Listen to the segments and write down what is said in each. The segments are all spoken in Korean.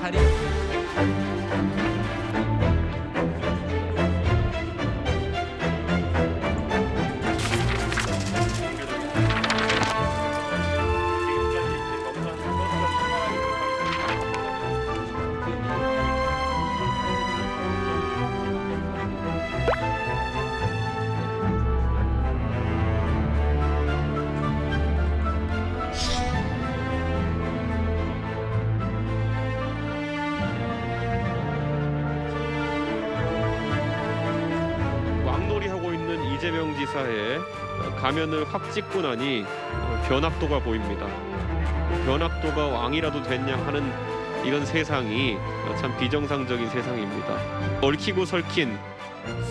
자리. 왕놀이하고 있는 이재명 지사의 가면을 확 찍고 나니 변학도가 보입니다. 변학도가 왕이라도 됐냐 하는 이런 세상이 참 비정상적인 세상입니다. 얽히고 설킨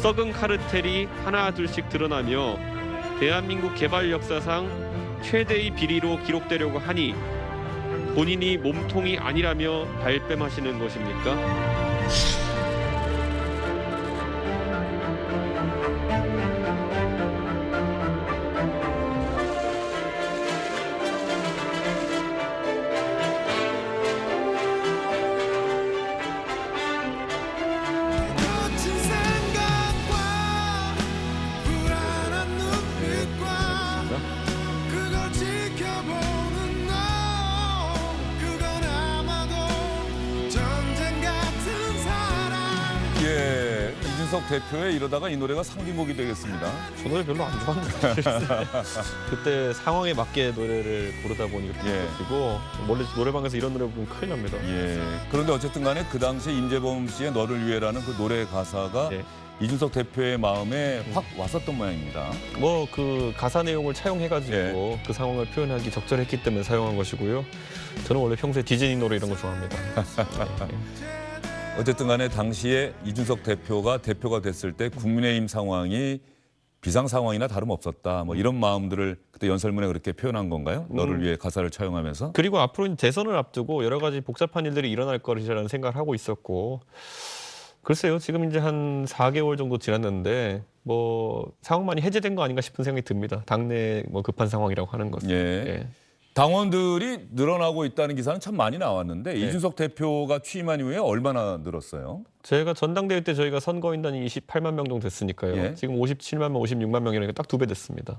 썩은 카르텔이 하나 둘씩 드러나며 대한민국 개발 역사상 최대의 비리로 기록되려고 하니 본인이 몸통이 아니라며 발뺌하시는 것입니까? 예, 이준석 대표의 이러다가 이 노래가 상징곡이 되겠습니다. 저 노래 별로 안 좋아하는데 그때 상황에 맞게 노래를 부르다 보니 그렇게 예. 되고 원래 노래방에서 이런 노래 부르면 큰일 납니다. 예. 그런데 어쨌든 간에 그 당시에 임재범 씨의 너를 위해라는 그 노래 가사가 예. 이준석 대표의 마음에 확 왔었던 모양입니다. 뭐 그 가사 내용을 차용해가지고 예. 그 상황을 표현하기 적절했기 때문에 사용한 것이고요. 저는 원래 평소에 디즈니 노래 이런 거 좋아합니다. 어쨌든 간에 당시에 이준석 대표가 됐을 때 국민의힘 상황이 비상 상황이나 다름없었다. 뭐 이런 마음들을 그때 연설문에 그렇게 표현한 건가요? 너를 위해 가사를 차용하면서? 그리고 앞으로 대선을 앞두고 여러 가지 복잡한 일들이 일어날 거라는 생각을 하고 있었고 글쎄요. 지금 이제 한 4개월 정도 지났는데 뭐 상황만이 해제된 거 아닌가 싶은 생각이 듭니다. 당내 뭐 급한 상황이라고 하는 것은. 예. 예. 당원들이 늘어나고 있다는 기사는 참 많이 나왔는데 네. 이준석 대표가 취임한 이후에 얼마나 늘었어요? 제가 전당대회 때 저희가 선거인단이 28만 명 정도 됐으니까요. 예. 지금 57만 명, 56만 명이니까 딱 2배 됐습니다.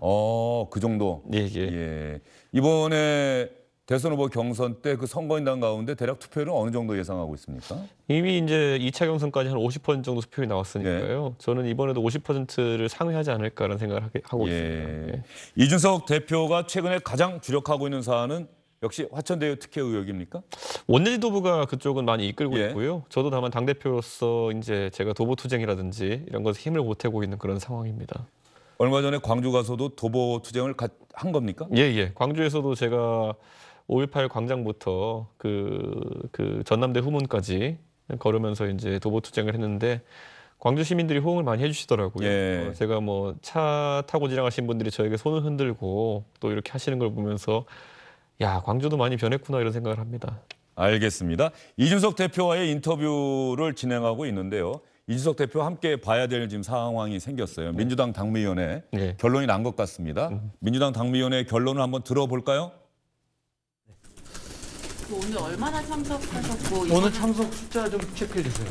그 정도. 예, 예. 예. 이번에 대선 후보 경선 때 그 선거인단 가운데 대략 투표율은 어느 정도 예상하고 있습니까? 이미 이제 2차 경선까지 한 50% 정도 수표율이 나왔으니까요. 저는 이번에도 50%를 상회하지 않을까라는 생각을 하고 있습니다. 예. 이준석 대표가 최근에 가장 주력하고 있는 사안은 역시 화천대유 특혜 의혹입니까? 원내지도부가 그쪽은 많이 이끌고 예. 있고요. 저도 다만 당대표로서 이제 제가 도보투쟁이라든지 이런 것에 힘을 보태고 있는 그런 상황입니다. 얼마 전에 광주 가서도 도보 투쟁을 한 겁니까? 예, 예. 광주에서도 제가 5.18 광장부터 그 전남대 후문까지 걸으면서 이제 도보투쟁을 했는데 광주 시민들이 호응을 많이 해주시더라고요. 예. 제가 뭐 차 타고 지나가신 분들이 저에게 손을 흔들고 또 이렇게 하시는 걸 보면서 야, 광주도 많이 변했구나 이런 생각을 합니다. 알겠습니다. 이준석 대표와의 인터뷰를 진행하고 있는데요. 이준석 대표와 함께 봐야 될 지금 상황이 생겼어요. 민주당 당무위원회 예. 결론이 난 것 같습니다. 민주당 당무위원회 결론을 한번 들어볼까요? 오늘 얼마나 참석하셨고 오늘 참석 숫자 좀 체크해 주세요.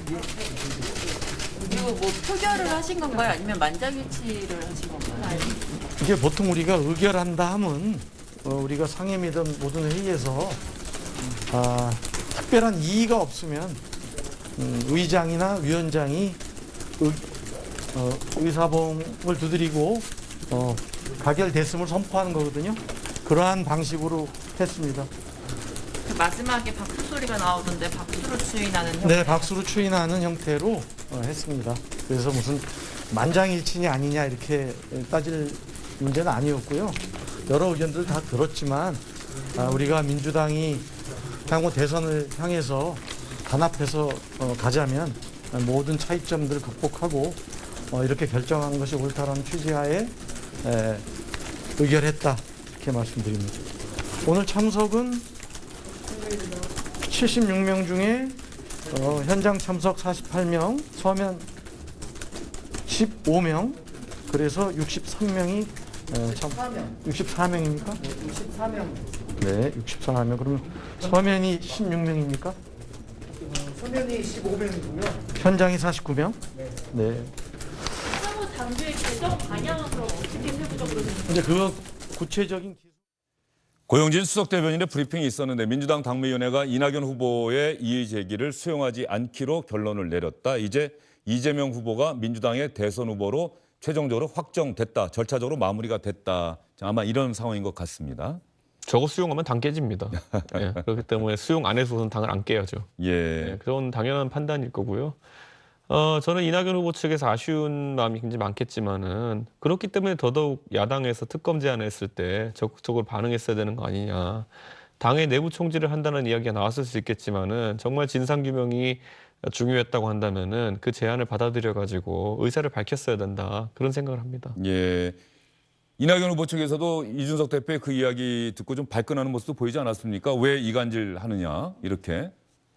그리고 뭐 표결을 하신 건가요? 아니면 만장일치를 하신 건가요? 이게 보통 우리가 의결한 다음은 우리가 상임위든 모든 회의에서 특별한 이의가 없으면 의장이나 위원장이 의사봉을 두드리고 가결됐음을 선포하는 거거든요. 그러한 방식으로 했습니다. 그 마지막에 박수 소리가 나오던데 박수로 추인하는 형태. 네, 박수로 추인하는 형태로 했습니다. 그래서 무슨 만장일치냐 아니냐 이렇게 따질 문제는 아니었고요. 여러 의견들 다 들었지만 우리가 민주당이 향후 대선을 향해서 단합해서 가자면 모든 차이점들을 극복하고 이렇게 결정한 것이 옳다라는 취지하에 의결했다 이렇게 말씀드립니다. 오늘 참석은 76명 중에 현장 참석 48명, 서면 15명, 그래서 63명이 64명입니까? 64명. 네, 64명. 그러면 서면이 16명입니까? 소년이 15명이고요. 현장이 49명. 네. 향후 당규의 개정 방향은 그럼 어떻게 세부적으로 이제 그거 구체적인 고영진 수석 대변인의 브리핑이 있었는데 민주당 당무위원회가 이낙연 후보의 이의 제기를 수용하지 않기로 결론을 내렸다. 이제 이재명 후보가 민주당의 대선 후보로 최종적으로 확정됐다. 절차적으로 마무리가 됐다. 아마 이런 상황인 것 같습니다. 저거 수용하면 당 깨집니다. 예, 그렇기 때문에 수용 안 해서는 당을 안 깨야죠. 예. 예, 그건 당연한 판단일 거고요. 저는 이낙연 후보 측에서 아쉬운 마음이 굉장히 많겠지만은 그렇기 때문에 더더욱 야당에서 특검 제안했을 때 적극적으로 반응했어야 되는 거 아니냐. 당의 내부 총질을 한다는 이야기가 나왔을 수 있겠지만은 정말 진상 규명이 중요했다고 한다면은 그 제안을 받아들여 가지고 의사를 밝혔어야 된다. 그런 생각을 합니다. 예. 이낙연 후보 측에서도 이준석 대표의 그 이야기 듣고 좀 발끈하는 모습도 보이지 않았습니까? 왜 이간질 하느냐 이렇게.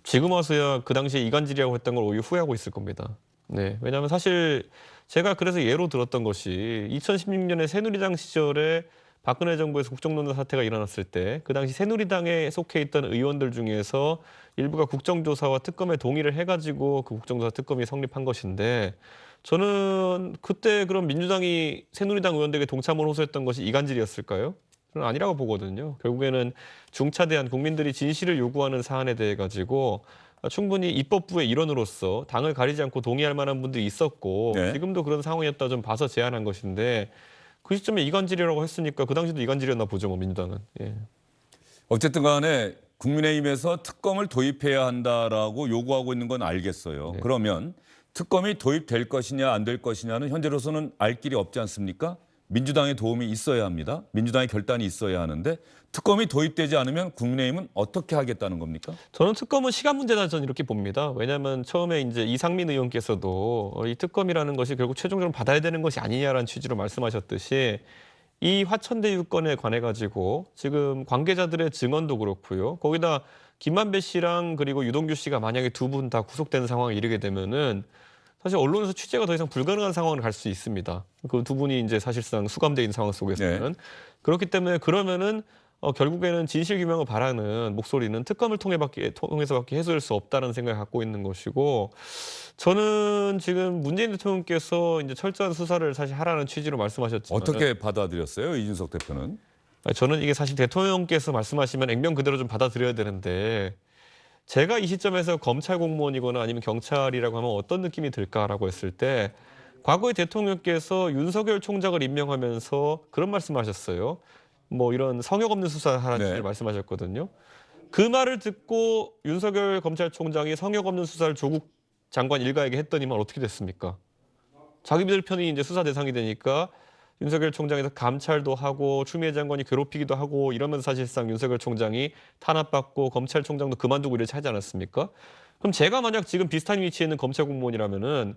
지금 와서야 그 당시에 이간질이라고 했던 걸 오히려 후회하고 있을 겁니다. 네, 왜냐하면 사실 제가 그래서 예로 들었던 것이 2016년에 새누리당 시절에 박근혜 정부에서 국정농단 사태가 일어났을 때 그 당시 새누리당에 속해 있던 의원들 중에서 일부가 국정조사와 특검에 동의를 해가지고 그 국정조사 특검이 성립한 것인데 저는 그때 그럼 민주당이 새누리당 의원들에게 동참을 호소했던 것이 이간질이었을까요? 저는 아니라고 보거든요. 결국에는 중차대한 국민들이 진실을 요구하는 사안에 대해 가지고 충분히 입법부의 일원으로서 당을 가리지 않고 동의할 만한 분들이 있었고 네. 지금도 그런 상황이었다 좀 봐서 제안한 것인데 그 시점에 이간질이라고 했으니까 그 당시도 이간질이었나 보죠, 뭐 민주당은. 예. 어쨌든 간에 국민의힘에서 특검을 도입해야 한다라고 요구하고 있는 건 알겠어요. 네. 그러면 특검이 도입될 것이냐 안 될 것이냐는 현재로서는 알 길이 없지 않습니까? 민주당의 도움이 있어야 합니다. 민주당의 결단이 있어야 하는데 특검이 도입되지 않으면 국민의힘은 어떻게 하겠다는 겁니까? 저는 특검은 시간 문제다 저는 이렇게 봅니다. 왜냐하면 처음에 이제 이상민 의원께서도 이 특검이라는 것이 결국 최종적으로 받아야 되는 것이 아니냐라는 취지로 말씀하셨듯이 이 화천대 유건에 관해 가지고 지금 관계자들의 증언도 그렇고요. 거기다 김만배 씨랑 그리고 유동규 씨가 만약에 두 분 다 구속되는 상황에 이르게 되면은 사실 언론에서 취재가 더 이상 불가능한 상황을 갈 수 있습니다. 그 두 분이 이제 사실상 수감돼 있는 상황 속에서는 그렇기 때문에 그러면은 결국에는 진실 규명을 바라는 목소리는 특검을 통해서밖에 해소될 수 없다는 생각을 갖고 있는 것이고 저는 지금 문재인 대통령께서 이제 철저한 수사를 사실 하라는 취지로 말씀하셨지만 어떻게 받아들였어요? 이준석 대표는. 저는 이게 사실 대통령께서 말씀하시면 액면 그대로 좀 받아들여야 되는데 제가 이 시점에서 검찰 공무원이거나 아니면 경찰이라고 하면 어떤 느낌이 들까라고 했을 때 과거에 대통령께서 윤석열 총장을 임명하면서 그런 말씀하셨어요. 뭐 이런 성역 없는 수사하라는 네. 취지를 말씀하셨거든요. 그 말을 듣고 윤석열 검찰총장이 성역 없는 수사를 조국 장관 일가에게 했더니만 어떻게 됐습니까? 자기들 편이 이제 수사 대상이 되니까 윤석열 총장에서 감찰도 하고 추미애 장관이 괴롭히기도 하고 이러면서 사실상 윤석열 총장이 탄압받고 검찰총장도 그만두고 이렇게 하지 않았습니까? 그럼 제가 만약 지금 비슷한 위치에 있는 검찰 공무원이라면은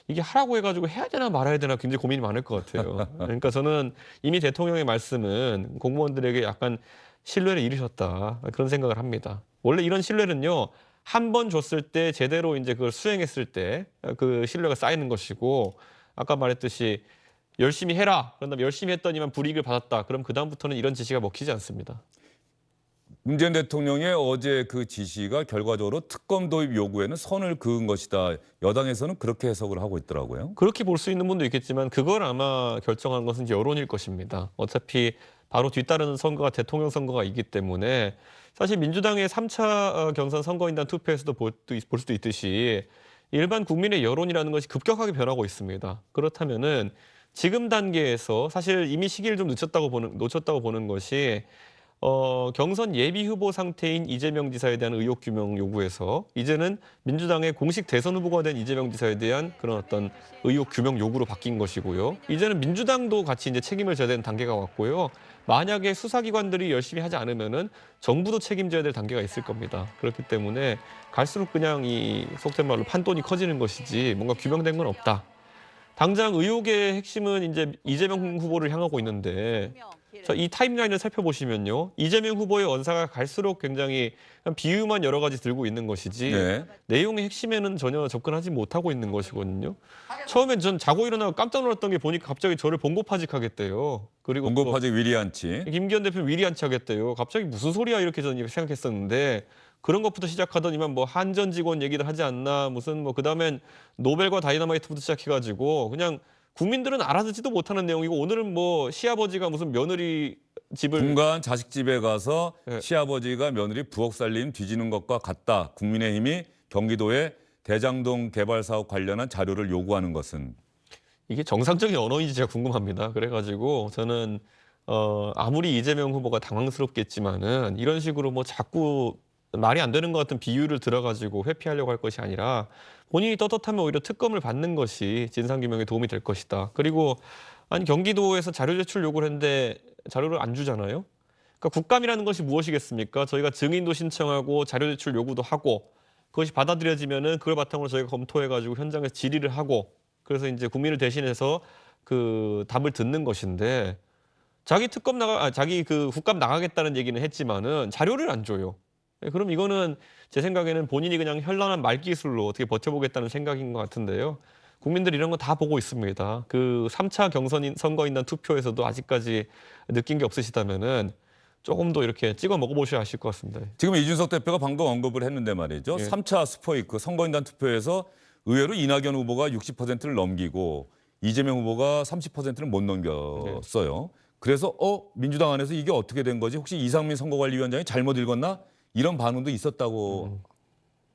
이게 하라고 해가지고 해야 되나 말아야 되나 굉장히 고민이 많을 것 같아요. 그러니까 저는 이미 대통령의 말씀은 공무원들에게 약간 신뢰를 잃으셨다 그런 생각을 합니다. 원래 이런 신뢰는요 한 번 줬을 때 제대로 이제 그걸 수행했을 때 그 신뢰가 쌓이는 것이고 아까 말했듯이 열심히 해라. 그런 다음에 열심히 했더니만 불이익을 받았다. 그럼 그다음부터는 이런 지시가 먹히지 않습니다. 문재인 대통령의 어제 그 지시가 결과적으로 특검 도입 요구에는 선을 그은 것이다. 여당에서는 그렇게 해석을 하고 있더라고요. 그렇게 볼 수 있는 분도 있겠지만 그걸 아마 결정한 것은 여론일 것입니다. 어차피 바로 뒤따르는 선거가 대통령 선거가 있기 때문에 사실 민주당의 3차 경선 선거인단 투표에서도 볼 수도 있듯이 일반 국민의 여론이라는 것이 급격하게 변하고 있습니다. 그렇다면은 지금 단계에서 사실 이미 시기를 좀 놓쳤다고 보는 것이 경선 예비 후보 상태인 이재명 지사에 대한 의혹 규명 요구에서 이제는 민주당의 공식 대선 후보가 된 이재명 지사에 대한 그런 어떤 의혹 규명 요구로 바뀐 것이고요. 이제는 민주당도 같이 이제 책임을 져야 되는 단계가 왔고요. 만약에 수사기관들이 열심히 하지 않으면은 정부도 책임져야 될 단계가 있을 겁니다. 그렇기 때문에 갈수록 그냥 이 속된 말로 판돈이 커지는 것이지 뭔가 규명된 건 없다. 당장 의혹의 핵심은 이제 이재명 후보를 향하고 있는데 자, 이 타임라인을 살펴보시면요. 이재명 후보의 언사가 갈수록 굉장히 비유만 여러 가지 들고 있는 것이지 네. 내용의 핵심에는 전혀 접근하지 못하고 있는 것이거든요. 처음엔 전 자고 일어나고 깜짝 놀랐던 게 보니까 갑자기 저를 봉고파직하겠대요. 그리고 또 봉고파직 위리안치. 김기현 대표 위리안치 하겠대요. 갑자기 무슨 소리야 이렇게 저는 생각했었는데 그런 것부터 시작하더니만 뭐 한전 직원 얘기를 하지 않나 무슨 뭐 그다음엔 노벨과 다이너마이트부터 시작해가지고 그냥 국민들은 알아듣지도 못하는 내용이고 오늘은 뭐 시아버지가 무슨 며느리 집을 분간 자식 집에 가서 네. 시아버지가 며느리 부엌 살림 뒤지는 것과 같다. 국민의힘이 경기도에 대장동 개발 사업 관련한 자료를 요구하는 것은 이게 정상적인 언어인지 제가 궁금합니다. 그래가지고 저는 아무리 이재명 후보가 당황스럽겠지만은 이런 식으로 뭐 자꾸 말이 안 되는 것 같은 비유를 들어가지고 회피하려고 할 것이 아니라 본인이 떳떳하면 오히려 특검을 받는 것이 진상규명에 도움이 될 것이다. 그리고 아니 경기도에서 자료 제출 요구를 했는데 자료를 안 주잖아요. 그러니까 국감이라는 것이 무엇이겠습니까? 저희가 증인도 신청하고 자료 제출 요구도 하고 그것이 받아들여지면은 그걸 바탕으로 저희가 검토해가지고 현장에서 질의를 하고 그래서 이제 국민을 대신해서 그 답을 듣는 것인데 자기 그 국감 나가겠다는 얘기는 했지만은 자료를 안 줘요. 그럼 이거는 제 생각에는 본인이 그냥 현란한 말기술로 어떻게 버텨보겠다는 생각인 것 같은데요. 국민들이 이런 거 다 보고 있습니다. 그 3차 선거인단 투표에서도 아직까지 느낀 게 없으시다면은 조금 더 이렇게 찍어 먹어보셔야 아실 것 같습니다. 지금 이준석 대표가 방금 언급을 했는데 말이죠. 예. 3차 스포이크 선거인단 투표에서 의외로 이낙연 후보가 60%를 넘기고 이재명 후보가 30%를 못 넘겼어요. 그래서 민주당 안에서 이게 어떻게 된 거지? 혹시 이상민 선거관리위원장이 잘못 읽었나? 이런 반응도 있었다고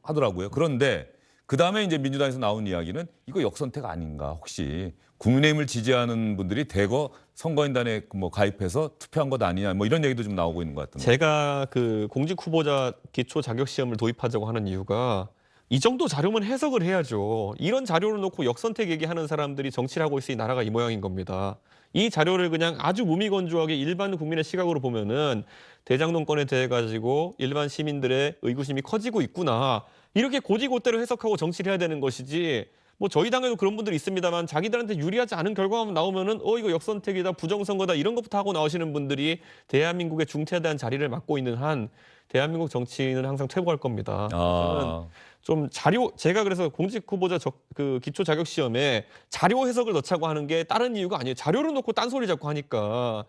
하더라고요. 그런데 그다음에 이제 민주당에서 나온 이야기는 이거 역선택 아닌가? 혹시 국민의힘을 지지하는 분들이 대거 선거인단에 뭐 가입해서 투표한 것 아니냐? 뭐 이런 얘기도 좀 나오고 있는 것 같은데. 제가 그 공직 후보자 기초 자격 시험을 도입하자고 하는 이유가 이 정도 자료면 해석을 해야죠. 이런 자료를 놓고 역선택 얘기하는 사람들이 정치를 하고 있으니 나라가 이 모양인 겁니다. 이 자료를 그냥 아주 무미건조하게 일반 국민의 시각으로 보면은 대장동 건에 대해 가지고 일반 시민들의 의구심이 커지고 있구나. 이렇게 고지고대로 해석하고 정치를 해야 되는 것이지. 뭐 저희 당에도 그런 분들이 있습니다만 자기들한테 유리하지 않은 결과만 나오면은 이거 역선택이다, 부정선거다 이런 것부터 하고 나오시는 분들이 대한민국의 중차대한 자리를 맡고 있는 한 대한민국 정치는 항상 퇴보할 겁니다. 저는 좀 제가 그래서 공직 후보자 그 기초 자격 시험에 자료 해석을 넣자고 하는 게 다른 이유가 아니에요. 자료를 놓고 딴소리 자꾸 하니까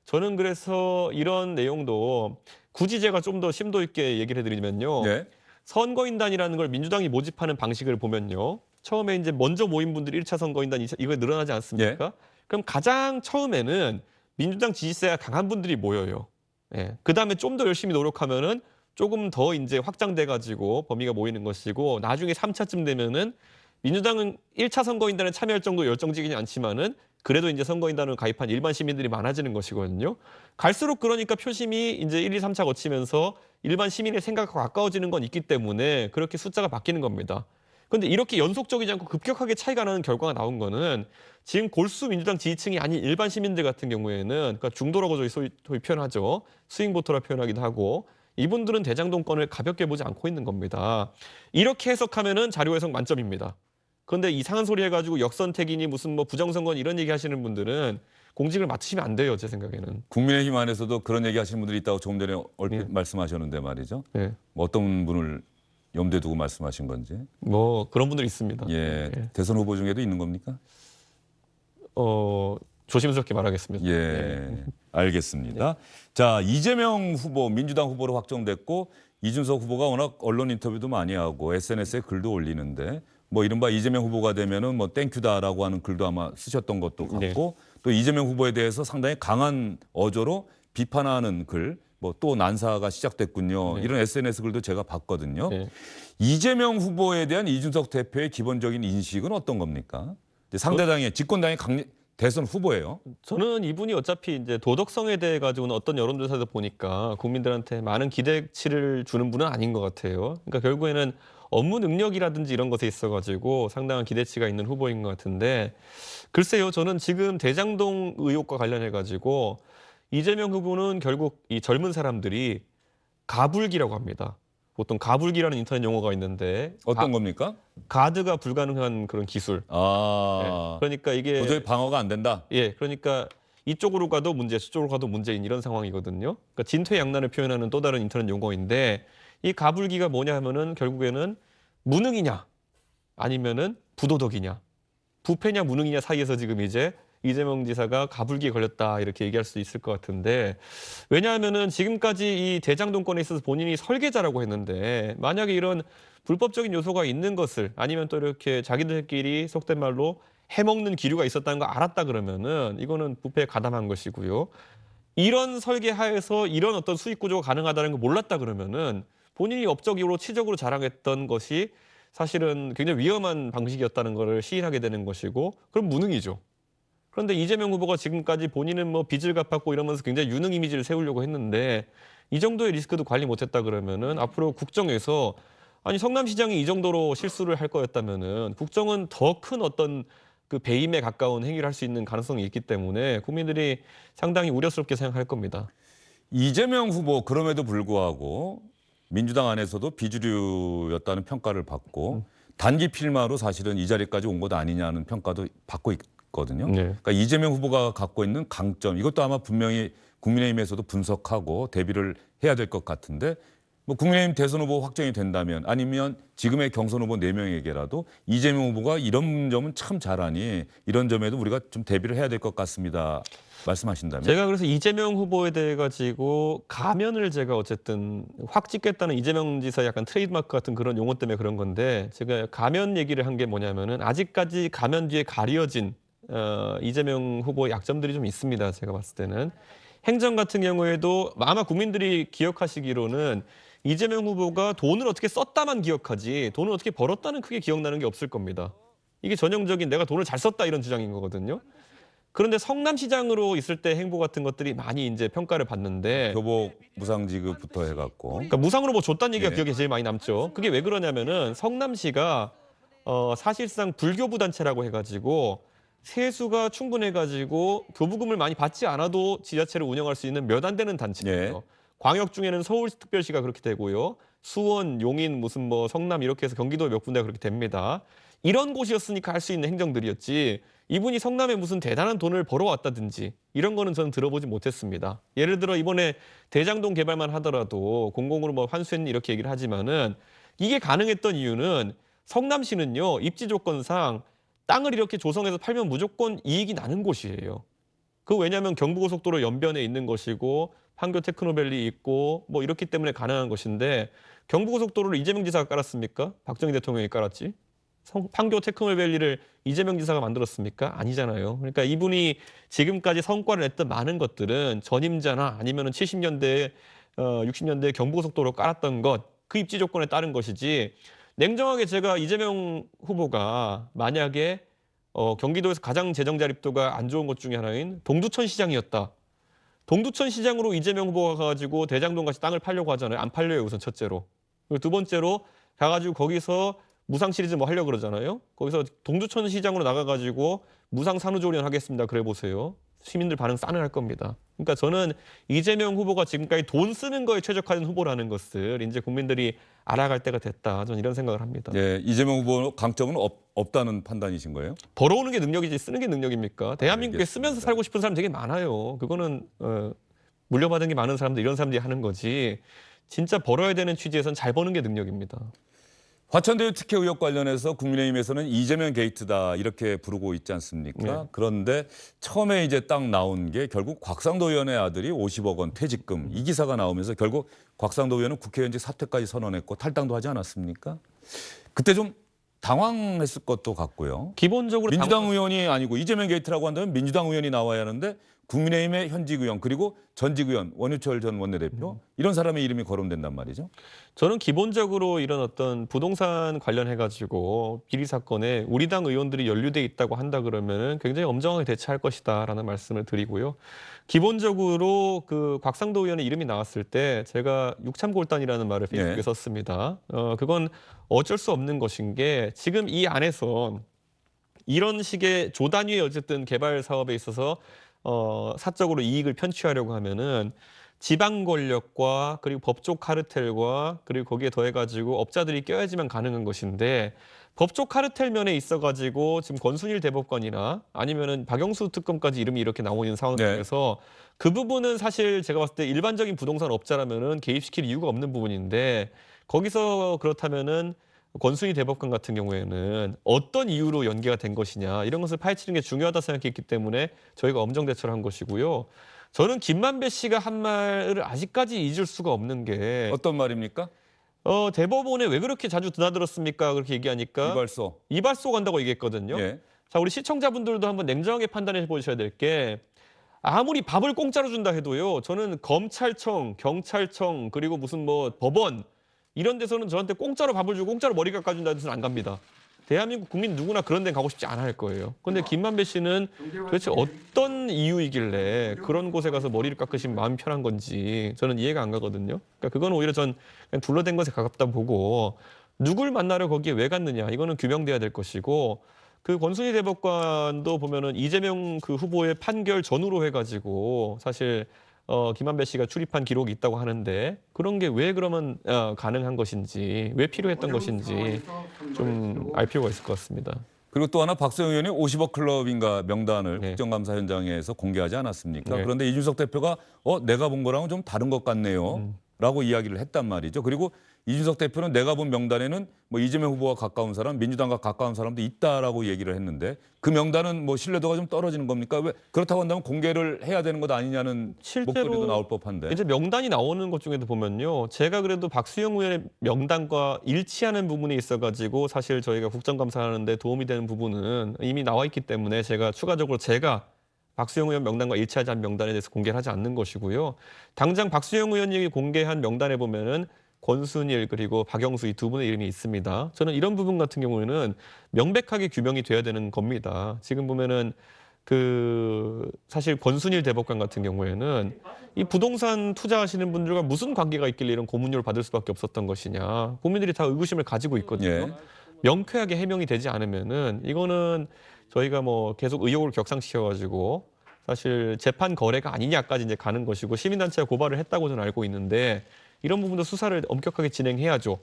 저는 그래서 이런 내용도 굳이 제가 좀 더 심도 있게 얘기를 해드리면요. 네. 선거인단이라는 걸 민주당이 모집하는 방식을 보면요. 처음에 이제 먼저 모인 분들이 1차 선거인단 이거 늘어나지 않습니까? 그럼 가장 처음에는 민주당 지지세가 강한 분들이 모여요. 예. 그다음에 좀 더 열심히 노력하면은 조금 더 이제 확장돼 가지고 범위가 모이는 것이고 나중에 3차쯤 되면은 민주당은 1차 선거인단에 참여할 정도 열정적이지 않지만은 그래도 이제 선거인단을 가입한 일반 시민들이 많아지는 것이거든요. 갈수록 그러니까 표심이 이제 1, 2, 3차 거치면서 일반 시민의 생각과 가까워지는 건 있기 때문에 그렇게 숫자가 바뀌는 겁니다. 그런데 이렇게 연속적이지 않고 급격하게 차이가 나는 결과가 나온 거는 지금 골수 민주당 지지층이 아닌 일반 시민들 같은 경우에는 그러니까 중도라고 저희 소위 표현하죠. 스윙보터라 표현하기도 하고 이분들은 대장동 건을 가볍게 보지 않고 있는 겁니다. 이렇게 해석하면은 자료 해석 만점입니다. 그런데 이상한 소리 해가지고 역선택이니 무슨 뭐 부정선거니 이런 얘기 하시는 분들은 공직을 맡으시면 안 돼요. 제 생각에는. 국민의힘 안에서도 그런 얘기 하시는 분들이 있다고 조금 전에 얼핏 네. 말씀하셨는데 말이죠. 네. 어떤 분을 염두에 두고 말씀하신 건지. 뭐 그런 분들이 있습니다. 예. 예. 대선 후보 중에도 있는 겁니까? 조심스럽게 말하겠습니다. 예. 알겠습니다. 자, 이재명 후보 민주당 후보로 확정됐고 이준석 후보가 워낙 언론 인터뷰도 많이 하고 SNS에 글도 올리는데 뭐 이른바 이재명 후보가 되면은 뭐 땡큐다라고 하는 글도 아마 쓰셨던 것도 같고 또 이재명 후보에 대해서 상당히 강한 어조로 비판하는 글, 뭐 또 난사가 시작됐군요. 이런 SNS 글도 제가 봤거든요. 네. 이재명 후보에 대한 이준석 대표의 기본적인 인식은 어떤 겁니까? 이제 상대당의 집권당의 대선 후보예요. 저는 이분이 어차피 이제 도덕성에 대해 가지고는 어떤 여론조사에서 보니까 국민들한테 많은 기대치를 주는 분은 아닌 것 같아요. 그러니까 결국에는 업무 능력이라든지 이런 것에 있어가지고 상당한 기대치가 있는 후보인 것 같은데 글쎄요, 저는 지금 대장동 의혹과 관련해가지고 이재명 후보는 결국 이 젊은 사람들이 가불기라고 합니다. 보통 가불기라는 인터넷 용어가 있는데 어떤 겁니까? 가드가 불가능한 그런 기술. 네. 그러니까 이게 도저히 방어가 안 된다. 예, 그러니까 이쪽으로 가도 문제, 저쪽으로 가도 문제인 이런 상황이거든요. 그러니까 진퇴양난을 표현하는 또 다른 인터넷 용어인데 이 가불기가 뭐냐 하면은 결국에는 무능이냐 아니면은 부도덕이냐, 부패냐 무능이냐 사이에서 지금 이제 이재명 지사가 가불기에 걸렸다 이렇게 얘기할 수 있을 것 같은데, 왜냐하면은 지금까지 이 대장동권에 있어서 본인이 설계자라고 했는데 만약에 이런 불법적인 요소가 있는 것을 아니면 또 이렇게 자기들끼리 속된 말로 해먹는 기류가 있었다는 거 알았다 그러면은 이거는 부패에 가담한 것이고요. 이런 설계 하에서 이런 어떤 수익 구조가 가능하다는 걸 몰랐다 그러면은 본인이 업적으로 치적으로 자랑했던 것이 사실은 굉장히 위험한 방식이었다는 것을 시인하게 되는 것이고, 그럼 무능이죠. 그런데 이재명 후보가 지금까지 본인은 뭐 빚을 갚았고 이러면서 굉장히 유능 이미지를 세우려고 했는데 이 정도의 리스크도 관리 못했다 그러면은 앞으로 국정에서 아니 성남시장이 이 정도로 실수를 할 거였다면은 국정은 더 큰 어떤 그 배임에 가까운 행위를 할 수 있는 가능성이 있기 때문에 국민들이 상당히 우려스럽게 생각할 겁니다. 이재명 후보 그럼에도 불구하고 민주당 안에서도 비주류였다는 평가를 받고 단기 필마로 사실은 이 자리까지 온 것 아니냐는 평가도 받고 있거든요. 네. 그러니까 이재명 후보가 갖고 있는 강점, 이것도 아마 분명히 국민의힘에서도 분석하고 대비를 해야 될 것 같은데, 뭐 국민의힘 대선 후보 확정이 된다면 아니면 지금의 경선 후보 4명에게라도 이재명 후보가 이런 점은 참 잘하니 이런 점에도 우리가 좀 대비를 해야 될 것 같습니다. 말씀하신다면. 제가 그래서 이재명 후보에 대해 가지고 가면을 제가 어쨌든 확 찍겠다는 이재명 지사 약간 트레이드마크 같은 그런 용어 때문에 그런 건데, 제가 가면 얘기를 한 게 뭐냐면은 아직까지 가면 뒤에 가려진 이재명 후보의 약점들이 좀 있습니다. 제가 봤을 때는 행정 같은 경우에도 아마 국민들이 기억하시기로는 이재명 후보가 돈을 어떻게 썼다만 기억하지 돈을 어떻게 벌었다는 크게 기억나는 게 없을 겁니다. 이게 전형적인 내가 돈을 잘 썼다 이런 주장인 거거든요. 그런데 성남시장으로 있을 때 행보 같은 것들이 많이 이제 평가를 받는데, 교복 무상 지급부터 해갖고. 그러니까 무상으로 뭐 줬다는 얘기가 네. 기억에 제일 많이 남죠. 그게 왜 그러냐면은 성남시가 사실상 불교부 단체라고 해가지고 세수가 충분해가지고 교부금을 많이 받지 않아도 지자체를 운영할 수 있는 몇 안 되는 단체예요. 네. 광역 중에는 서울특별시가 그렇게 되고요. 수원, 용인, 무슨 뭐 성남 이렇게 해서 경기도 몇 군데가 그렇게 됩니다. 이런 곳이었으니까 할 수 있는 행정들이었지, 이분이 성남에 무슨 대단한 돈을 벌어왔다든지 이런 거는 저는 들어보지 못했습니다. 예를 들어 이번에 대장동 개발만 하더라도 공공으로 뭐 환수했니 이렇게 얘기를 하지만은 이게 가능했던 이유는 성남시는요 입지 조건상 땅을 이렇게 조성해서 팔면 무조건 이익이 나는 곳이에요. 그 왜냐하면 경부고속도로 연변에 있는 것이고 판교 테크노밸리 있고 뭐 이렇기 때문에 가능한 것인데, 경부고속도로를 이재명 지사가 깔았습니까? 박정희 대통령이 깔았지. 판교 테크노밸리를 이재명 지사가 만들었습니까? 아니잖아요. 그러니까 이분이 지금까지 성과를 냈던 많은 것들은 전임자나 아니면은 70년대, 60년대 경부고속도로 깔았던 것, 그 입지 조건에 따른 것이지, 냉정하게 제가 이재명 후보가 만약에 경기도에서 가장 재정 자립도가 안 좋은 것 중에 하나인 동두천 시장이었다. 동두천 시장으로 이재명 후보가 가가지고 대장동 같이 땅을 팔려고 하잖아요. 안 팔려요, 우선 첫째로. 그리고 두 번째로 가가지고 거기서 무상 시리즈 뭐 하려고 그러잖아요. 거기서 동두천 시장으로 나가가지고 무상 산후조리원 하겠습니다. 그래 보세요. 시민들 반응 싸늘할 겁니다. 그러니까 저는 이재명 후보가 지금까지 돈 쓰는 거에 최적화된 후보라는 것을 이제 국민들이 알아갈 때가 됐다. 저는 이런 생각을 합니다. 예, 이재명 후보 강점은 없다는 판단이신 거예요? 벌어오는 게 능력이지 쓰는 게 능력입니까? 대한민국에 알겠습니다. 쓰면서 살고 싶은 사람 되게 많아요. 그거는 물려받은 게 많은 사람들, 이런 사람들이 하는 거지. 진짜 벌어야 되는 취지에서는 잘 버는 게 능력입니다. 화천대유 특혜 의혹 관련해서 국민의힘에서는 이재명 게이트다 이렇게 부르고 있지 않습니까? 네. 그런데 처음에 이제 딱 나온 게 결국 곽상도 의원의 아들이 50억 원 퇴직금, 이 기사가 나오면서 결국 곽상도 의원은 국회의원직 사퇴까지 선언했고 탈당도 하지 않았습니까? 그때 좀 당황했을 것도 같고요. 기본적으로 민주당 의원이 아니고 이재명 게이트라고 한다면 민주당 의원이 나와야 하는데 국민의힘의 현직 의원 그리고 전직 의원 원유철 전 원내대표 이런 사람의 이름이 거론된단 말이죠. 저는 기본적으로 이런 어떤 부동산 관련해가지고 비리 사건에 우리 당 의원들이 연루돼 있다고 한다 그러면은 굉장히 엄정하게 대처할 것이다라는 말씀을 드리고요. 기본적으로 그 곽상도 의원의 이름이 나왔을 때 제가 육참골단이라는 말을 페이스북에 네. 썼습니다. 그건 어쩔 수 없는 것인 게 지금 이 안에서 이런 식의 조 단위의 어쨌든 개발 사업에 있어서 사적으로 이익을 편취하려고 하면은 지방 권력과 그리고 법조 카르텔과 그리고 거기에 더해가지고 업자들이 껴야지만 가능한 것인데 법조 카르텔 면에 있어가지고 지금 권순일 대법관이나 아니면은 박영수 특검까지 이름이 이렇게 나오고 있는 상황 네. 속에서 그 부분은 사실 제가 봤을 때 일반적인 부동산 업자라면은 개입시킬 이유가 없는 부분인데 거기서 그렇다면은 권순희 대법관 같은 경우에는 어떤 이유로 연계가 된 것이냐 이런 것을 파헤치는 게 중요하다 생각했기 때문에 저희가 엄정 대처를 한 것이고요. 저는 김만배 씨가 한 말을 아직까지 잊을 수가 없는 게 어떤 말입니까? 대법원에 왜 그렇게 자주 드나들었습니까? 그렇게 얘기하니까 이발소 간다고 얘기했거든요. 예. 자, 우리 시청자분들도 한번 냉정하게 판단해 보셔야 될 게 아무리 밥을 공짜로 준다 해도요. 저는 검찰청, 경찰청 그리고 무슨 뭐 법원 이런 데서는 저한테 공짜로 밥을 주고 공짜로 머리 깎아준다는 데서는 안 갑니다. 대한민국 국민 누구나 그런 데 가고 싶지 않아 할 거예요. 근데 김만배 씨는 도대체 어떤 이유이길래 그런 곳에 가서 머리를 깎으시면 마음이 편한 건지 저는 이해가 안 가거든요. 그러니까 그건 오히려 전 그냥 둘러댄 것에 가깝다 보고 누굴 만나러 거기에 왜 갔느냐 이거는 규명돼야 될 것이고 그 권순희 대법관도 보면은 이재명 그 후보의 판결 전후로 해가지고 사실 김만배 씨가 출입한 기록이 있다고 하는데 그런 게 왜 그러면 가능한 것인지 왜 필요했던 것인지 좀 알 필요가 있을 것 같습니다. 그리고 또 하나 박수영 의원이 50억 클럽인가 명단을 네. 국정감사 현장에서 공개하지 않았습니까? 네. 그런데 이준석 대표가 내가 본 거랑은 좀 다른 것 같네요. 라고 이야기를 했단 말이죠. 그리고 이준석 대표는 내가 본 명단에는 뭐 이재명 후보와 가까운 사람, 민주당과 가까운 사람도 있다라고 얘기를 했는데 그 명단은 뭐 신뢰도가 좀 떨어지는 겁니까? 왜 그렇다고 한다면 공개를 해야 되는 것 아니냐는 목소리도 나올 법한데. 이제 명단이 나오는 것 중에도 보면요. 제가 그래도 박수영 의원의 명단과 일치하는 부분이 있어가지고 사실 저희가 국정감사하는데 도움이 되는 부분은 이미 나와 있기 때문에 제가 추가적으로 박수영 의원 명단과 일치하지 않은 명단에 대해서 공개를 하지 않는 것이고요. 당장 박수영 의원이 공개한 명단에 보면은 권순일 그리고 박영수 이 두 분의 이름이 있습니다. 저는 이런 부분 같은 경우에는 명백하게 규명이 돼야 되는 겁니다. 지금 보면은 사실 권순일 대법관 같은 경우에는 이 부동산 투자하시는 분들과 무슨 관계가 있길래 이런 고문료를 받을 수밖에 없었던 것이냐. 국민들이 다 의구심을 가지고 있거든요. 예. 명쾌하게 해명이 되지 않으면은 이거는 저희가 뭐 계속 의혹을 격상시켜가지고 사실 재판 거래가 아니냐까지 이제 가는 것이고 시민단체가 고발을 했다고 저는 알고 있는데 이런 부분도 수사를 엄격하게 진행해야죠.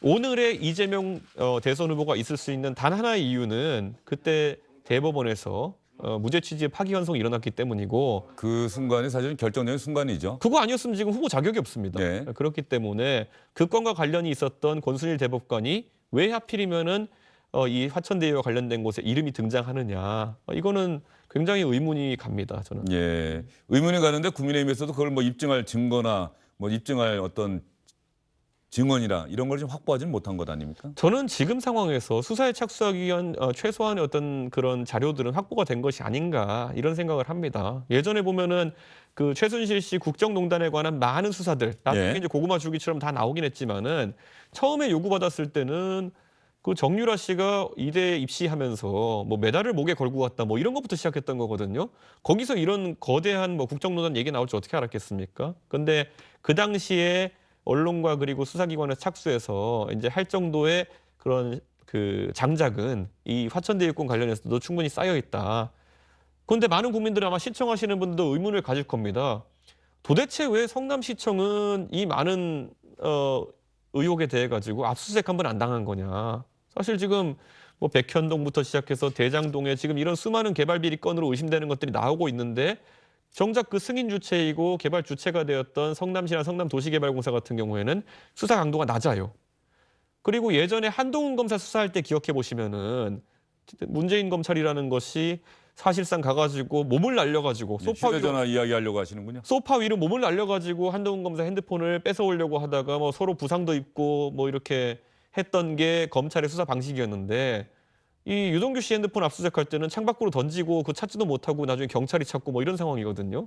오늘의 이재명 대선 후보가 있을 수 있는 단 하나의 이유는 그때 대법원에서 무죄 취지의 파기환송이 일어났기 때문이고 그 순간이 사실은 결정적인 순간이죠. 그거 아니었으면 지금 후보 자격이 없습니다. 네. 그렇기 때문에 그 건과 관련이 있었던 권순일 대법관이 왜 하필이면은 이 화천대유와 관련된 곳에 이름이 등장하느냐 이거는 굉장히 의문이 갑니다. 저는. 예, 의문이 가는데 국민의힘에서도 그걸 뭐 입증할 증거나 뭐 입증할 어떤 증언이라 이런 걸 좀 확보하지는 못한 것 아닙니까? 저는 지금 상황에서 수사에 착수하기 위한 최소한의 어떤 그런 자료들은 확보가 된 것이 아닌가 이런 생각을 합니다. 예전에 보면은 그 최순실 씨 국정농단에 관한 많은 수사들 나중에 예. 이제 고구마 줄기처럼 다 나오긴 했지만은 처음에 요구받았을 때는 그 정유라 씨가 이대에 입시하면서 뭐 메달을 목에 걸고 갔다 뭐 이런 것부터 시작했던 거거든요. 거기서 이런 거대한 뭐 국정농단 얘기 나올 줄 어떻게 알았겠습니까? 근데 그 당시에 언론과 그리고 수사기관에 착수해서 이제 할 정도의 그런 그 장작은 이 화천대유권 관련해서도 충분히 쌓여 있다. 그런데 많은 국민들이 아마 시청하시는 분들도 의문을 가질 겁니다. 도대체 왜 성남시청은 이 많은 의혹에 대해 가지고 압수수색 한 번 안 당한 거냐? 사실 지금 뭐 백현동부터 시작해서 대장동에 지금 이런 수많은 개발 비리 건으로 의심되는 것들이 나오고 있는데 정작 그 승인 주체이고 개발 주체가 되었던 성남시나 성남도시개발공사 같은 경우에는 수사 강도가 낮아요. 그리고 예전에 한동훈 검사 수사할 때 기억해 보시면은 문재인 검찰이라는 것이 사실상 가가지고 몸을 날려가지고 소파 위로 휴대전화 이야기하려고 하시는군요. 소파 위로 몸을 날려가지고 한동훈 검사 핸드폰을 뺏어오려고 하다가 뭐 서로 부상도 입고 뭐 이렇게 했던 게 검찰의 수사 방식이었는데 이 유동규 씨 핸드폰 압수수색할 때는 창밖으로 던지고 그 찾지도 못하고 나중에 경찰이 찾고 뭐 이런 상황이거든요.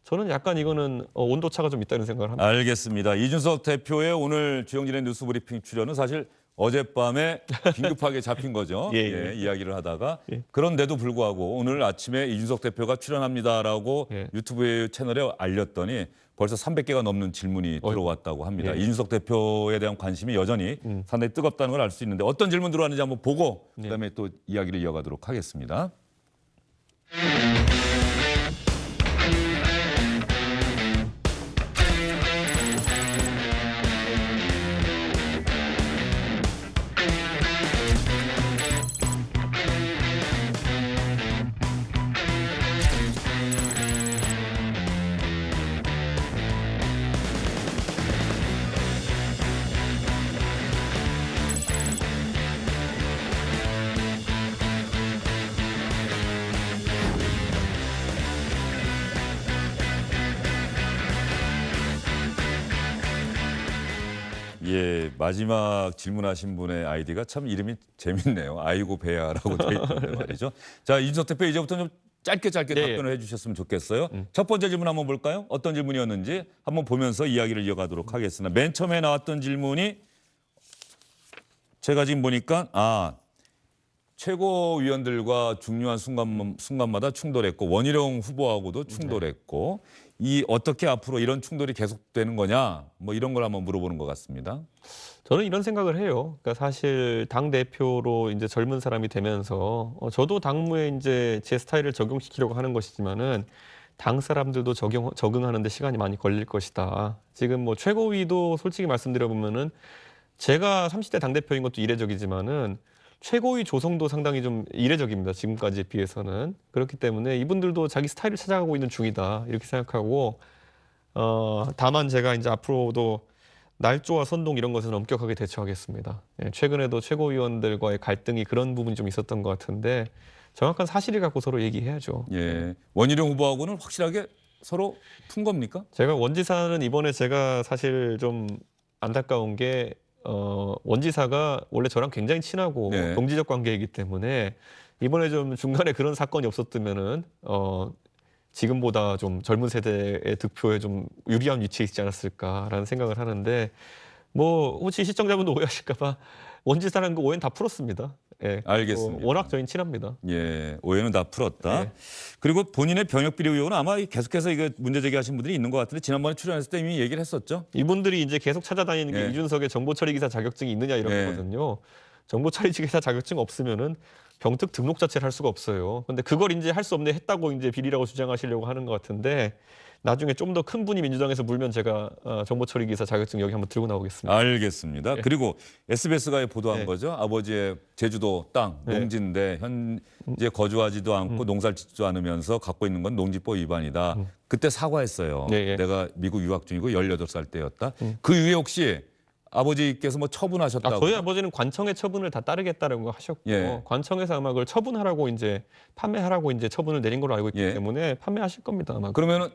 저는 약간 이거는 온도차가 좀 있다는 생각을 합니다. 알겠습니다. 이준석 대표의 오늘 주영진의 뉴스브리핑 출연은 사실 어젯밤에 긴급하게 잡힌 거죠. 예. 이야기를 하다가 예. 그런데도 불구하고 오늘 아침에 이준석 대표가 출연합니다라고 예. 유튜브 채널에 알렸더니 벌써 300개가 넘는 질문이 들어왔다고 합니다. 예. 이준석 대표에 대한 관심이 여전히 상당히 뜨겁다는 걸 알 수 있는데 어떤 질문 들어왔는지 한번 보고 그다음에 또 이야기를 이어가도록 하겠습니다. 예, 마지막 질문하신 분의 아이디가 참 이름이 재밌네요. 아이고 배야라고 돼 있던데 말이죠. 자, 이준석 대표 이제부터 좀 짧게 네. 답변을 해주셨으면 좋겠어요. 첫 번째 질문 한번 볼까요? 어떤 질문이었는지 한번 보면서 이야기를 이어가도록 하겠습니다. 맨 처음에 나왔던 질문이 제가 지금 보니까 최고위원들과 중요한 순간마다 충돌했고 원희룡 후보하고도 충돌했고 이 어떻게 앞으로 이런 충돌이 계속되는 거냐 뭐 이런 걸 한번 물어보는 것 같습니다. 저는 이런 생각을 해요. 그러니까 사실 당 대표로 이제 젊은 사람이 되면서 저도 당무에 이제 제 스타일을 적용시키려고 하는 것이지만은 당 사람들도 적응하는데 시간이 많이 걸릴 것이다. 지금 뭐 최고위도 솔직히 말씀드려보면은 제가 30대 당 대표인 것도 이례적이지만은 최고위 조성도 상당히 좀 이례적입니다. 지금까지에 비해서는. 그렇기 때문에 이분들도 자기 스타일을 찾아가고 있는 중이다. 이렇게 생각하고 다만 제가 이제 앞으로도 날조와 선동 이런 것은 엄격하게 대처하겠습니다. 예, 최근에도 최고위원들과의 갈등이 그런 부분이 좀 있었던 것 같은데 정확한 사실을 갖고 서로 얘기해야죠. 예, 원희룡 후보하고는 확실하게 서로 푼 겁니까? 제가 원지사는 이번에 제가 사실 좀 안타까운 게 원지사가 원래 저랑 굉장히 친하고 네. 동지적 관계이기 때문에 이번에 좀 중간에 그런 사건이 없었다면은 지금보다 좀 젊은 세대의 득표에 좀 유리한 위치에 있지 않았을까라는 생각을 하는데 뭐 혹시 시청자분도 오해하실까봐 원지사라는 그 오해는 다 풀었습니다. 예, 알겠습니다. 워낙 저희는 친합니다. 예, 오해는 다 풀었다. 네. 그리고 본인의 병역 비리 의혹은 아마 계속해서 이거 문제 제기하신 분들이 있는 것 같은데 지난번에 출연했을 때 이미 얘기를 했었죠. 이분들이 이제 계속 찾아다니는 게 예. 이준석의 정보처리 기사 자격증이 있느냐 이런 예. 거거든요. 정보처리 기사 자격증 없으면은 병특 등록 자체를 할 수가 없어요. 근데 그걸 이제 할 수 없네 했다고 이제 비리라고 주장하시려고 하는 것 같은데 나중에 좀 더 큰 분이 민주당에서 물면 제가 정보처리 기사 자격증 여기 한번 들고 나오겠습니다. 알겠습니다. 예. 그리고 SBS가 보도한 네. 거죠. 아버지의 제주도 땅 네. 농지인데 현재 거주하지도 않고 농사를 짓지도 않으면서 갖고 있는 건 농지법 위반이다. 그때 사과했어요. 네, 예. 내가 미국 유학 중이고 18살 때였다. 그 이후에 혹시 아버지께서 뭐 처분하셨다고? 저희 아버지는 관청의 처분을 다 따르겠다라고 하셨고 예. 관청에서 아마 그걸 처분하라고 이제 판매하라고 이제 처분을 내린 걸로 알고 있기 예. 때문에 판매하실 겁니다. 아마. 그러면은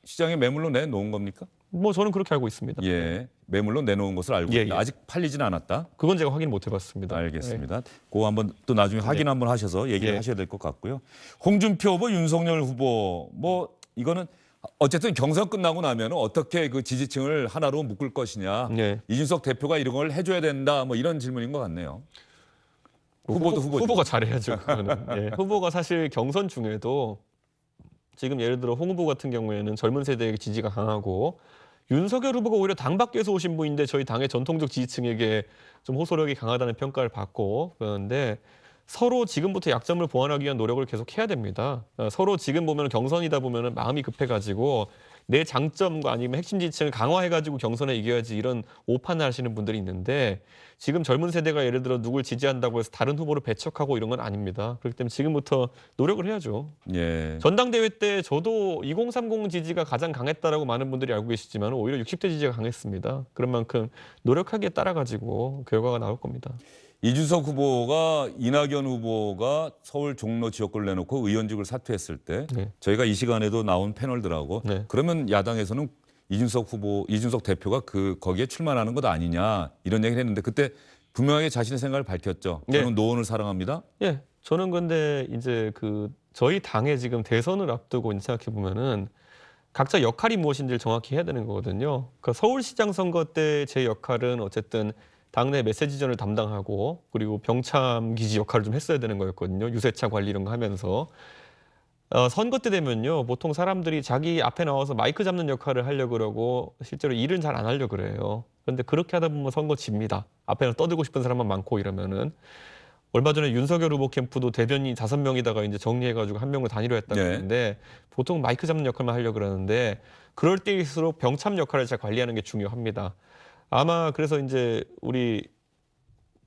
시장에 매물로 내놓은 겁니까? 뭐 저는 그렇게 알고 있습니다. 예, 매물로 내놓은 것을 알고 예, 있다. 예. 아직 팔리지는 않았다. 그건 제가 확인 못 해봤습니다. 알겠습니다. 그거 한번 또 나중에 확인 한번 하셔서 얘기를 예. 하셔야 될 것 같고요. 홍준표 후보, 윤석열 후보 뭐 이거는 어쨌든 경선 끝나고 나면 어떻게 그 지지층을 하나로 묶을 것이냐. 예. 이준석 대표가 이런 걸 해줘야 된다. 뭐 이런 질문인 것 같네요. 후보도 후보죠. 후보가 잘해야죠. 그거는. 예. 후보가 사실 경선 중에도 지금 예를 들어 홍 후보 같은 경우에는 젊은 세대의 지지가 강하고 윤석열 후보가 오히려 당 밖에서 오신 분인데 저희 당의 전통적 지지층에게 좀 호소력이 강하다는 평가를 받고 그러는데 서로 지금부터 약점을 보완하기 위한 노력을 계속 해야 됩니다. 서로 지금 보면 경선이다 보면 마음이 급해가지고 내 장점과 아니면 핵심 지지층을 강화해가지고 경선에 이겨야지 이런 오판을 하시는 분들이 있는데 지금 젊은 세대가 예를 들어 누굴 지지한다고 해서 다른 후보를 배척하고 이런 건 아닙니다. 그렇기 때문에 지금부터 노력을 해야죠. 예. 전당대회 때 저도 2030 지지가 가장 강했다라고 많은 분들이 알고 계시지만 오히려 60대 지지가 강했습니다. 그런 만큼 노력하기에 따라가지고 결과가 나올 겁니다. 이준석 후보가 이낙연 후보가 서울 종로 지역구를 내놓고 의원직을 사퇴했을 때 네. 저희가 이 시간에도 나온 패널들하고 네. 그러면 야당에서는 이준석 대표가 거기에 출마하는 것 아니냐 이런 얘기를 했는데 그때 분명하게 자신의 생각을 밝혔죠. 네. 저는 노원을 사랑합니다. 예, 저는 근데 이제 저희 당의 지금 대선을 앞두고 생각해 보면은 각자 역할이 무엇인지를 정확히 해야 되는 거거든요. 그러니까 서울시장 선거 때 제 역할은 어쨌든 당내 메시지전을 담당하고 그리고 병참 기지 역할을 좀 했어야 되는 거였거든요. 유세차 관리 이런 거 하면서 선거 때 되면요 보통 사람들이 자기 앞에 나와서 마이크 잡는 역할을 하려고 그러고 실제로 일은 잘 안 하려고 그래요. 그런데 그렇게 하다 보면 선거 집니다. 앞에는 떠들고 싶은 사람만 많고 이러면은 얼마 전에 윤석열 후보 캠프도 대변인 5명이다가 이제 정리해가지고 1명을 단위로 했다고 네. 했는데 보통 마이크 잡는 역할만 하려고 그러는데 그럴 때일수록 병참 역할을 잘 관리하는 게 중요합니다. 아마 그래서 이제 우리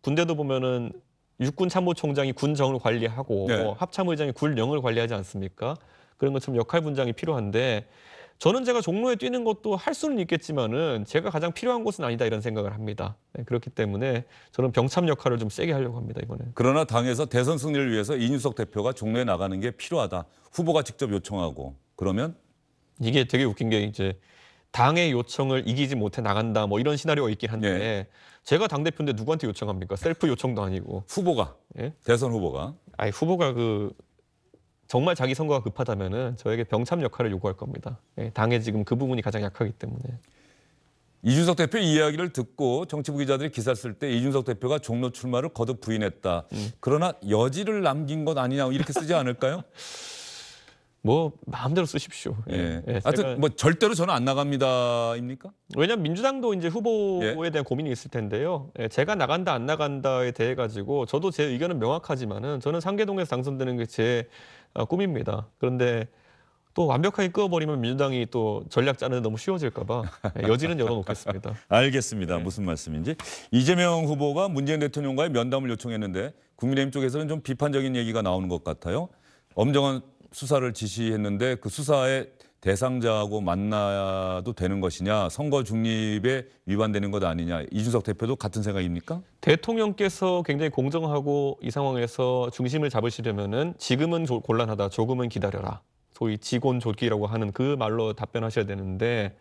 군대도 보면은 육군 참모총장이 군정을 관리하고 네. 합참의장이 군령을 관리하지 않습니까? 그런 것처럼 역할 분장이 필요한데 저는 제가 종로에 뛰는 것도 할 수는 있겠지만은 제가 가장 필요한 곳은 아니다 이런 생각을 합니다. 네, 그렇기 때문에 저는 병참 역할을 좀 세게 하려고 합니다 이번에. 그러나 당에서 대선 승리를 위해서 이준석 대표가 종로에 나가는 게 필요하다. 후보가 직접 요청하고 그러면 이게 되게 웃긴 게 이제 당의 요청을 이기지 못해 나간다 뭐 이런 시나리오가 있긴 한데 제가 당대표인데 누구한테 요청합니까? 셀프 요청도 아니고. 후보가 예? 대선 후보가 아니 후보가 정말 자기 선거가 급하다면은 저에게 병참 역할을 요구할 겁니다. 예, 당에 지금 그 부분이 가장 약하기 때문에. 이준석 대표 이야기를 듣고 정치부 기자들이 기사를 쓸 때 이준석 대표가 종로 출마를 거듭 부인했다. 그러나 여지를 남긴 것 아니냐 이렇게 쓰지 않을까요? 뭐 마음대로 쓰십시오. 예. 예, 하여튼 제가- 뭐 절대로 저는 안 나갑니다입니까? 왜냐하면 민주당도 이제 후보에 예. 대한 고민이 있을 텐데요. 예, 제가 나간다 안 나간다에 대해 가지고 저도 제 의견은 명확하지만은 저는 상계동에서 당선되는 게 제 꿈입니다. 그런데 또 완벽하게 끄어버리면 민주당이 또 전략 짜는 데 너무 쉬워질까봐 여지는 열어놓겠습니다. 알겠습니다. 무슨 말씀인지. 이재명 후보가 문재인 대통령과의 면담을 요청했는데 국민의힘 쪽에서는 좀 비판적인 얘기가 나오는 것 같아요. 엄정한 수사를 지시했는데 그 수사의 대상자하고 만나도 되는 것이냐, 선거 중립에 위반되는 것 아니냐. 이준석 대표도 같은 생각입니까? 대통령께서 굉장히 공정하고 이 상황에서 중심을 잡으시려면은 지금은 곤란하다, 조금은 기다려라. 소위 지곤조기라고 하는 그 말로 답변하셔야 되는데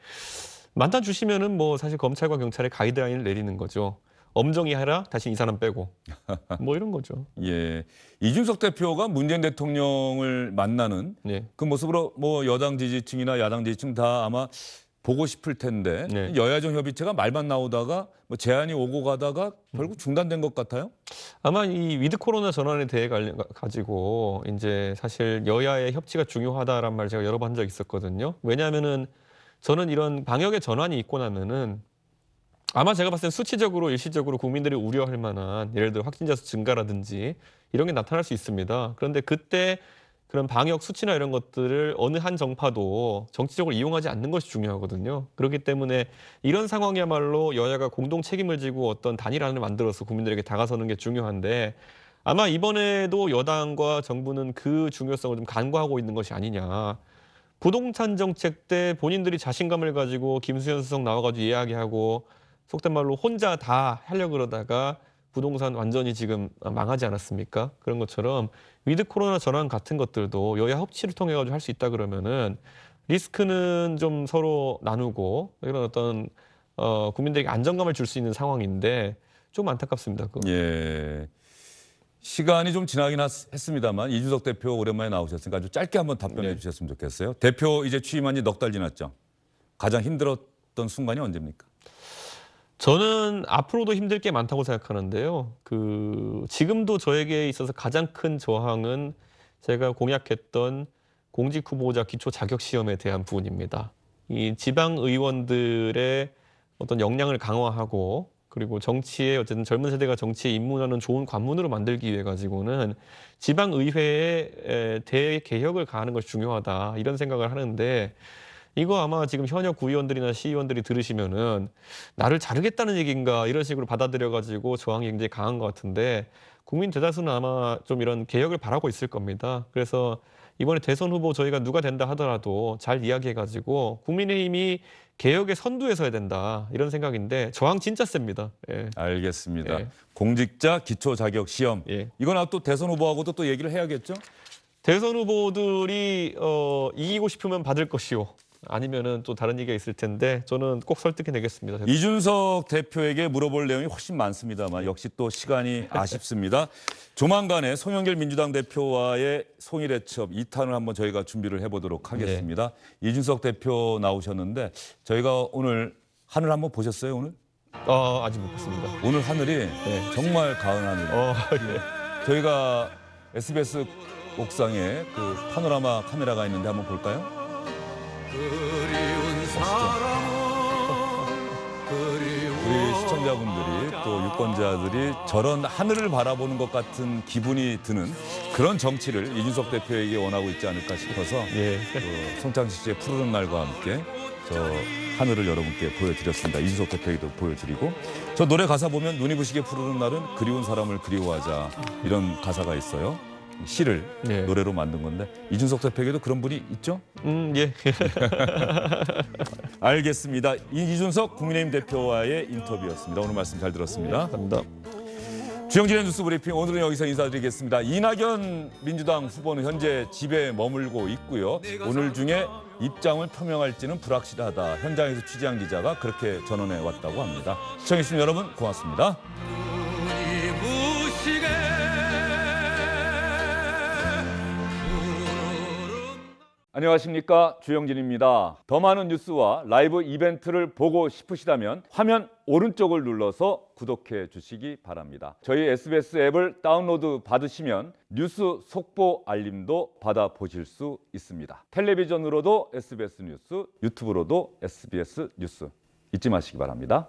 만나 주시면은 뭐 사실 검찰과 경찰의 가이드라인을 내리는 거죠. 엄정히 하라, 다시 이 사람 빼고 뭐 이런 거죠. 예. 이준석 대표가 문재인 대통령을 만나는 예. 그 모습으로 뭐 여당 지지층이나 야당 지지층 다 아마 보고 싶을 텐데 네. 여야정 협의체가 말만 나오다가 뭐 제안이 오고 가다가 결국 중단된 것 같아요. 아마 이 위드 코로나 전환에 대해 가지고 이제 사실 여야의 협치가 중요하다란 말 제가 여러 번 한 적 있었거든요. 왜냐하면은 저는 이런 방역의 전환이 있고 나면은 아마 제가 봤을 땐 수치적으로 일시적으로 국민들이 우려할 만한 예를 들어 확진자 수 증가라든지 이런 게 나타날 수 있습니다. 그런데 그때 그런 방역 수치나 이런 것들을 어느 한 정파도 정치적으로 이용하지 않는 것이 중요하거든요. 그렇기 때문에 이런 상황이야말로 여야가 공동 책임을 지고 어떤 단일안을 만들어서 국민들에게 다가서는 게 중요한데 아마 이번에도 여당과 정부는 그 중요성을 좀 간과하고 있는 것이 아니냐. 부동산 정책 때 본인들이 자신감을 가지고 김수현 수석 나와가지고 이야기하고 속된 말로 혼자 다 하려고 그러다가 부동산 완전히 지금 망하지 않았습니까? 그런 것처럼 위드 코로나 전환 같은 것들도 여야 협치를 통해 가지고 할 수 있다 그러면은 리스크는 좀 서로 나누고 이런 어떤 국민들에게 안정감을 줄 수 있는 상황인데 좀 안타깝습니다. 그거. 예. 시간이 좀 지나긴 했습니다만 이준석 대표 오랜만에 나오셨으니까 아주 짧게 한번 답변해 네. 주셨으면 좋겠어요. 대표 이제 취임한 지 넉 달 지났죠. 가장 힘들었던 순간이 언제입니까? 저는 앞으로도 힘들 게 많다고 생각하는데요. 지금도 저에게 있어서 가장 큰 저항은 제가 공약했던 공직 후보자 기초 자격 시험에 대한 부분입니다. 이 지방 의원들의 어떤 역량을 강화하고 그리고 정치에 어쨌든 젊은 세대가 정치에 입문하는 좋은 관문으로 만들기 위해 가지고는 지방 의회의 대개혁을 가하는 것이 중요하다 이런 생각을 하는데 이거 아마 지금 현역 구의원들이나 시의원들이 들으시면은 나를 자르겠다는 얘기인가 이런 식으로 받아들여 가지고 저항이 굉장히 강한 것 같은데 국민 대다수는 아마 좀 이런 개혁을 바라고 있을 겁니다. 그래서 이번에 대선 후보 저희가 누가 된다 하더라도 잘 이야기해 가지고 국민의힘이 개혁의 선두에 서야 된다 이런 생각인데 저항 진짜 셉니다. 예. 알겠습니다. 예. 공직자 기초 자격 시험. 예. 이건 또 대선 후보하고도 또 얘기를 해야겠죠? 대선 후보들이 이기고 싶으면 받을 것이요. 아니면은 또 다른 얘기가 있을 텐데 저는 꼭 설득해내겠습니다. 이준석 대표에게 물어볼 내용이 훨씬 많습니다만 역시 또 시간이 아쉽습니다. 조만간에 송영길 민주당 대표와의 송일회첩 2탄을 한번 저희가 준비를 해보도록 하겠습니다. 이준석 대표 나오셨는데 저희가 오늘 하늘 한번 보셨어요 오늘? 아직 못 봤습니다. 오늘 하늘이 정말 가을 하늘. 예. 저희가 SBS 옥상에 그 파노라마 카메라가 있는데 한번 볼까요? 우리 시청자분들이 또 유권자들이 저런 하늘을 바라보는 것 같은 기분이 드는 그런 정치를 이준석 대표에게 원하고 있지 않을까 싶어서 예. 송창식 씨의 푸르른 날과 함께 저 하늘을 여러분께 보여드렸습니다. 이준석 대표에게도 보여드리고 저 노래 가사 보면 눈이 부시게 푸르른 날은 그리운 사람을 그리워하자 이런 가사가 있어요. 시를 예. 노래로 만든 건데 이준석 대표에게도 그런 분이 있죠? 예. 알겠습니다. 이준석 국민의힘 대표와의 인터뷰였습니다. 오늘 말씀 잘 들었습니다. 감사합니다. 주영진의 뉴스 브리핑 오늘은 여기서 인사드리겠습니다. 이낙연 민주당 후보는 현재 집에 머물고 있고요. 오늘 중에 입장을 표명할지는 불확실하다. 현장에서 취재한 기자가 그렇게 전언해 왔다고 합니다. 시청해주신 여러분 고맙습니다. 안녕하십니까, 주영진입니다. 더 많은 뉴스와 라이브 이벤트를 보고 싶으시다면 화면 오른쪽을 눌러서 구독해 주시기 바랍니다. 저희 SBS 앱을 다운로드 받으시면 뉴스 속보 알림도 받아보실 수 있습니다. 텔레비전으로도 SBS 뉴스, 유튜브로도 SBS 뉴스 잊지 마시기 바랍니다.